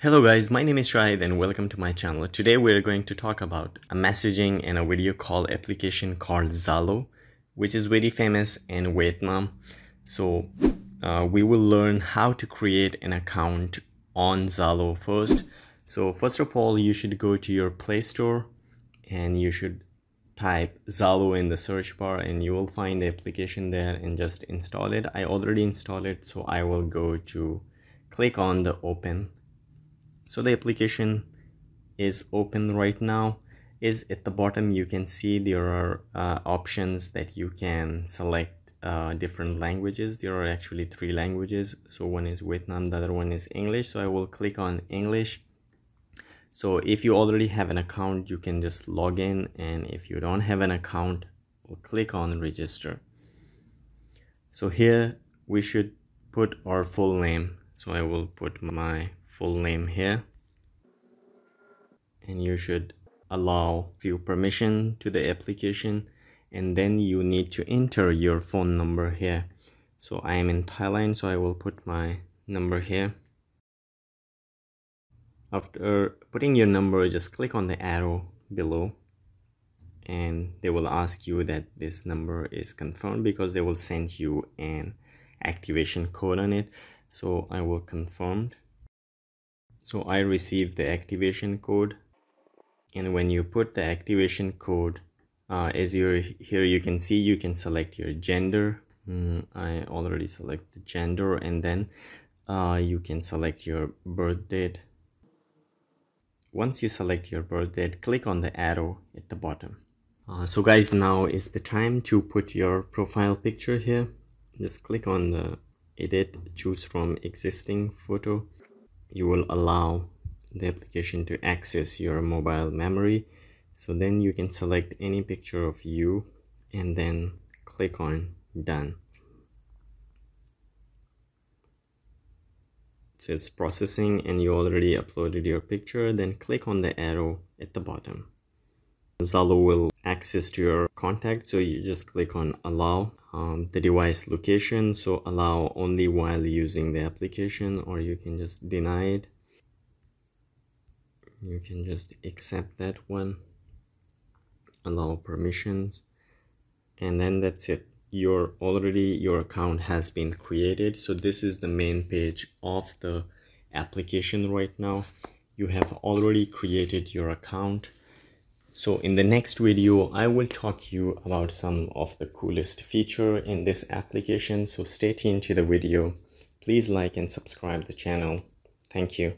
Hello guys, my name is Shahid and welcome to my channel. Today we're going to talk about a messaging and a video call application called Zalo, which is very famous in Vietnam. So we will learn how to create an account on Zalo first. So first of all, you should go to your Play Store and you should type Zalo in the search bar and you will find the application there and just install it. I already installed it, so I will go to click on the open. So the application is open right now. Is at the bottom you can see there are options that you can select different languages. There are actually 3 languages. So one is Vietnam, the other one is English. So I will click on English. So if you already have an account, you can just log in, and if you don't have an account, we'll click on register. So here we should put our full name. So I will put my full name here, and you should allow few permission to the application, and then you need to enter your phone number here. So I am in Thailand, so I will put my number here. After putting your number, just click on the arrow below and they will ask you that this number is confirmed, because they will send you an activation code on it. So I will confirm. So I received the activation code, and when you put the activation code, as you're here, you can see you can select your gender. I already selected gender, and then you can select your birth date. Once you select your birth date, click on the arrow at the bottom. So guys, now is the time to put your profile picture here. Just click on the edit, choose from existing photo. You will allow the application to access your mobile memory. So then you can select any picture of you and then click on done. So it's processing and you already uploaded your picture. Then click on the arrow at the bottom. Zalo will access to your contact, so you just click on allow. The device location, so allow only while using the application, or you can just deny it. You can just accept that one, allow permissions, and then that's it. Your account has been created. So this is the main page of the application right now. You have already created your account. So in the next video, I will talk you about some of the coolest feature in this application. So stay tuned to the video. Please like and subscribe the channel. Thank you.